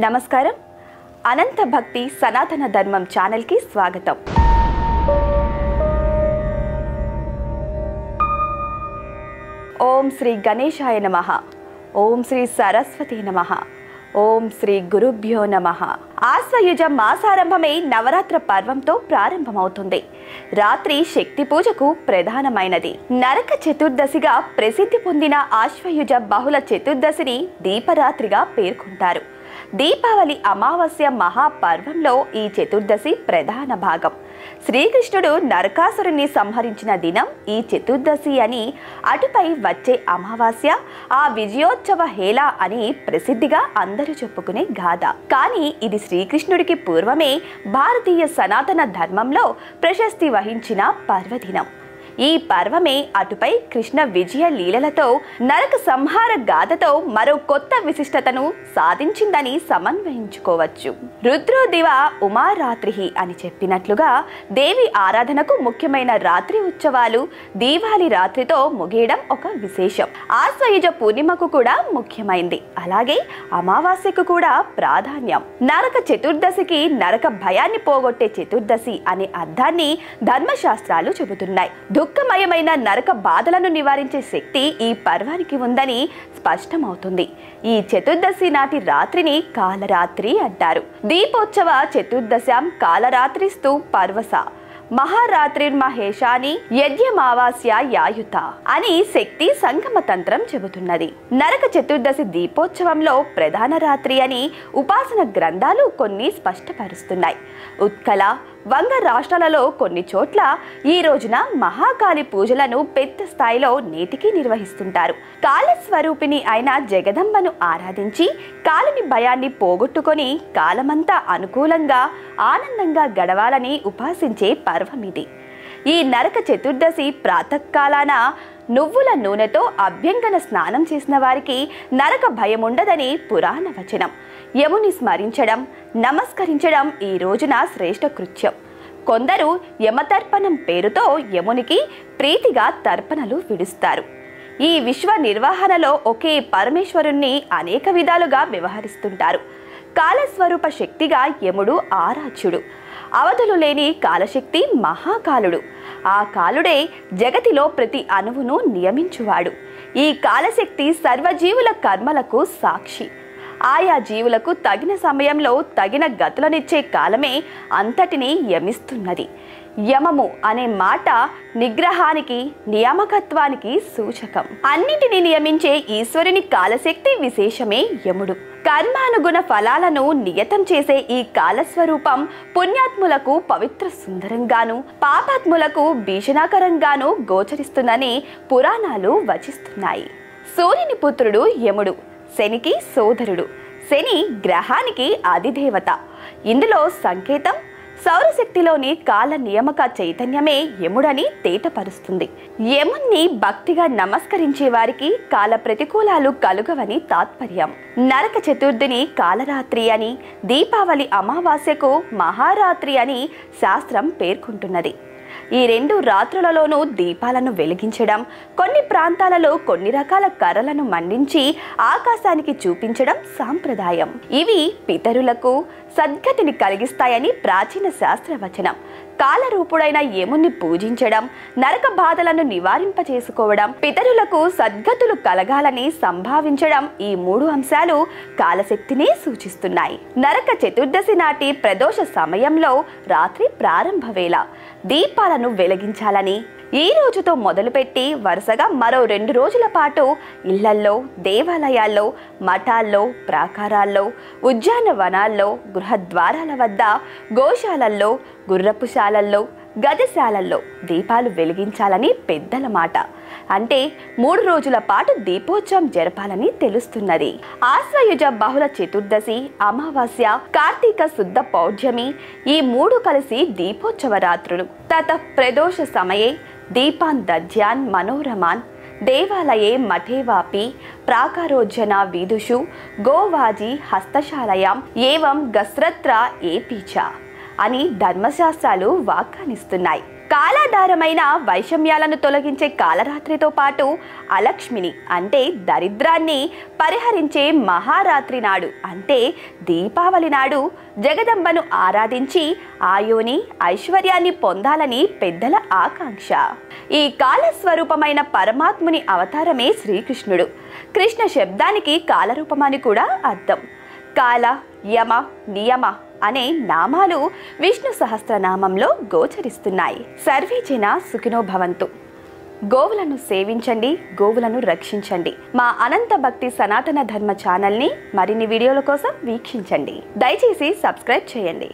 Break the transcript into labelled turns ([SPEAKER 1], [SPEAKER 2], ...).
[SPEAKER 1] నమస్కారం. అనంత భక్తి సనాతన ధర్మం ఛానల్ కి స్వాగతం. ఓం శ్రీ గణేశాయ నమః. ఓం శ్రీ సరస్వతి నమః. ఓం శ్రీ గురుభ్యో నమః. ఆశ్వయుజ మాసారంభమే నవరాత్ర పర్వంతో ప్రారంభమవుతుంది. రాత్రి శక్తి పూజకు ప్రధానమైనది. నరక చతుర్దశిగా ప్రసిద్ధి పొందిన ఆశ్వయుజ బహుళ చతుర్దశిని దీపరాత్రిగా పేర్కొంటారు. దీపావళి అమావాస్య మహాపర్వంలో ఈ చతుర్దశి ప్రధాన భాగం. శ్రీకృష్ణుడు నరకాసురుని సంహరించిన దినం ఈ చతుర్దశి అని, అటుపై వచ్చే అమావాస్య ఆ విజయోత్సవ హేళ అని ప్రసిద్ధిగా అందరూ చెప్పుకునే గాథ. కానీ ఇది శ్రీకృష్ణుడికి పూర్వమే భారతీయ సనాతన ధర్మంలో ప్రశస్తి వహించిన పర్వదినం. ఈ పర్వమే అటుపై కృష్ణ విజయ లీలలతో నరక సంహార గాథతో మరో కొత్త విశిష్టతను సాధించిందని సమన్వయించుకోవచ్చు. రుద్రోదివ ఉమారాత్రి అని చెప్పినట్లుగా దేవి ఆరాధనకు ముఖ్యమైన రాత్రి ఉత్సవాలు దీవాలి రాత్రితో ముగియడం ఒక విశేషం. ఆశ్వయుజ పూర్ణిమకు కూడా ముఖ్యమైంది. అలాగే అమావాస్యకు కూడా ప్రాధాన్యం. నరక చతుర్దశికి నరక భయాన్ని పోగొట్టే చతుర్దశి అనే అర్థాన్ని ధర్మశాస్త్రాలు చెబుతున్నాయి. దుఃఖమయమైన నరక బాధలను నివారించే శక్తి ఈ పర్వానికి ఉందని స్పష్టమవుతుంది. ఈ చతుర్దశి నాటి రాత్రిని కాలరాత్రి అంటారు. దీపోత్సవ చతుర్దశాం కాలరాత్రిస్తు పర్వస మహారాత్రిర్మహేశాని యజ్ఞమావాస్య యాయుత అని శక్తి సంగమ తంత్రం చెబుతున్నది. నరక చతుర్దశి దీపోత్సవంలో ప్రధాన రాత్రి అని ఉపాసన గ్రంథాలు కొన్ని స్పష్టపరుస్తున్నాయి. ఉత్కల, వంగ రాష్ట్రాలలో కొన్ని చోట్ల ఈ రోజున మహాకాళి పూజలను పెద్ద స్థాయిలో నేటికి నిర్వహిస్తుంటారు. కాళస్వరూపిణి అయిన జగదంబను ఆరాధించి కాలిని భయాన్ని పోగొట్టుకొని కాలమంతా అనుకూలంగా ఆనందంగా గడవాలని ఉపాసించే పర్వమిది. ఈ నరక చతుర్దశి ప్రాతకాలాన నువ్వుల నూనెతో అభ్యంగన స్నానం చేసిన వారికి నరక భయముండదని పురాణ వచనం. యముని స్మరించడం, నమస్కరించడం ఈ రోజున శ్రేష్ఠ కృత్యం. కొందరు యమతర్పణం పేరుతో యమునికి ప్రీతిగా తర్పణలు విడుస్తారు. ఈ విశ్వ నిర్వహణలో ఒకే పరమేశ్వరుణ్ణి అనేక విధాలుగా వ్యవహరిస్తుంటారు. కాలస్వరూప శక్తిగా యముడు ఆరాధ్యుడు. అవధులు లేని కాలశక్తి మహాకాలుడు. ఆ కాలుడే జగతిలో ప్రతి అణువును నియమించువాడు. ఈ కాలశక్తి సర్వజీవుల కర్మలకు సాక్షి. ఆయా జీవులకు తగిన సమయంలో తగిన గతులనిచ్చే కాలమే అంతటినీ యమిస్తున్నది. యమము అనే మాట నిగ్రహానికి, నియామకత్వానికి సూచకం. అన్నింటినీ నియమించే ఈశ్వరుని కాలశక్తి విశేషమే యముడు. కర్మానుగుణ ఫలాలను నియతం చేసే ఈ కాలస్వరూపం పుణ్యాత్ములకు పవిత్ర సుందరంగాను, పాపాత్ములకు భీషణాకరంగాను గోచరిస్తుందని పురాణాలు వచిస్తున్నాయి. సూర్యుని పుత్రుడు యముడు, శనికి సోదరుడు. శని గ్రహానికి అధిదేవత. ఇందులో సంకేతం సౌరశక్తిలోని కాల నియామక చైతన్యమే యముడని తేటపరుస్తుంది. యముణ్ణి భక్తిగా నమస్కరించే వారికి కాల ప్రతికూలాలు కలుగవని తాత్పర్యం. నరక చతుర్థిని కాలరాత్రి అని, దీపావళి అమావాస్యకు మహారాత్రి అని శాస్త్రం పేర్కొంటున్నది. ఈ రెండు రాత్రులలోనూ దీపాలను వెలిగించడం, కొన్ని ప్రాంతాలలో కొన్ని రకాల కర్రలను మండించి ఆకాశానికి చూపించడం సాంప్రదాయం. ఇవి పితరులకు సద్గతిని కలిగిస్తాయని ప్రాచీన శాస్త్రవచనం. కాలరూపుడైన యముని పూజించడం, నరక బాధలను నివారింపచేసుకోవడం, పితరులకు సద్గతులు కలగాలని సంభావించడం, ఈ మూడు అంశాలు కాలశక్తిని సూచిస్తున్నాయి. నరక చతుర్దశి నాటి ప్రదోష సమయంలో రాత్రి ప్రారంభ వేళ దీపాలను వెలిగించాలని, ఈ రోజుతో మొదలుపెట్టి వరుసగా మరో 2 రోజుల పాటు ఇళ్లల్లో, దేవాలయాల్లో, మఠాల్లో, ప్రాకారాల్లో, ఉద్యానవనాల్లో, గృహద్వారాల వద్ద, గోశాలల్లో, గుర్రపుశాలల్లో, గజశాలల్లో దీపాలు వెలిగించాలని పెద్దల మాట. అంటే 3 రోజుల పాటు దీపోత్సవం జరపాలని తెలుస్తున్నది. ఆశ్వయుజ బహుళ చతుర్దశి, అమావాస్య, కార్తీక శుద్ధ పౌర్ణమి ఈ 3 కలిసి దీపోత్సవ రాత్రులు. తత ప్రదోష సమయే దీపాన్ దధ్యాన్ మనోరమాన్ దేవాలయే మఠేవాపి ప్రాకారోజ్జన వీదుషు గోవాజీ హస్తశాలయాం ఏవం గస్రత్ర ఏపీచ అని ధర్మశాస్త్రాలు వ్యాఖ్యానిస్తున్నాయి. కాలాధారమైన వైషమ్యాలను తొలగించే కాలరాత్రితో పాటు అలక్ష్మిని అంటే దరిద్రాన్ని పరిహరించే మహారాత్రి నాడు అంటే దీపావళి నాడు జగదంబను ఆరాధించి ఆయుని ఐశ్వర్యాన్ని పొందాలని పెద్దల ఆకాంక్ష. ఈ కాలస్వరూపమైన పరమాత్ముని అవతారమే శ్రీకృష్ణుడు. కృష్ణ శబ్దానికి కాలరూపమని కూడా అర్థం. కాల, యమ, నియమ అనే నామాలు విష్ణు సహస్రనామంలో గోచరిస్తున్నాయి. సర్వే జన సుఖినో భవంతు. గోవులను సేవించండి, గోవులను రక్షించండి. మా అనంత భక్తి సనాతన ధర్మ ఛానల్ని మరిన్ని వీడియోల కోసం వీక్షించండి. దయచేసి సబ్స్క్రైబ్ చేయండి.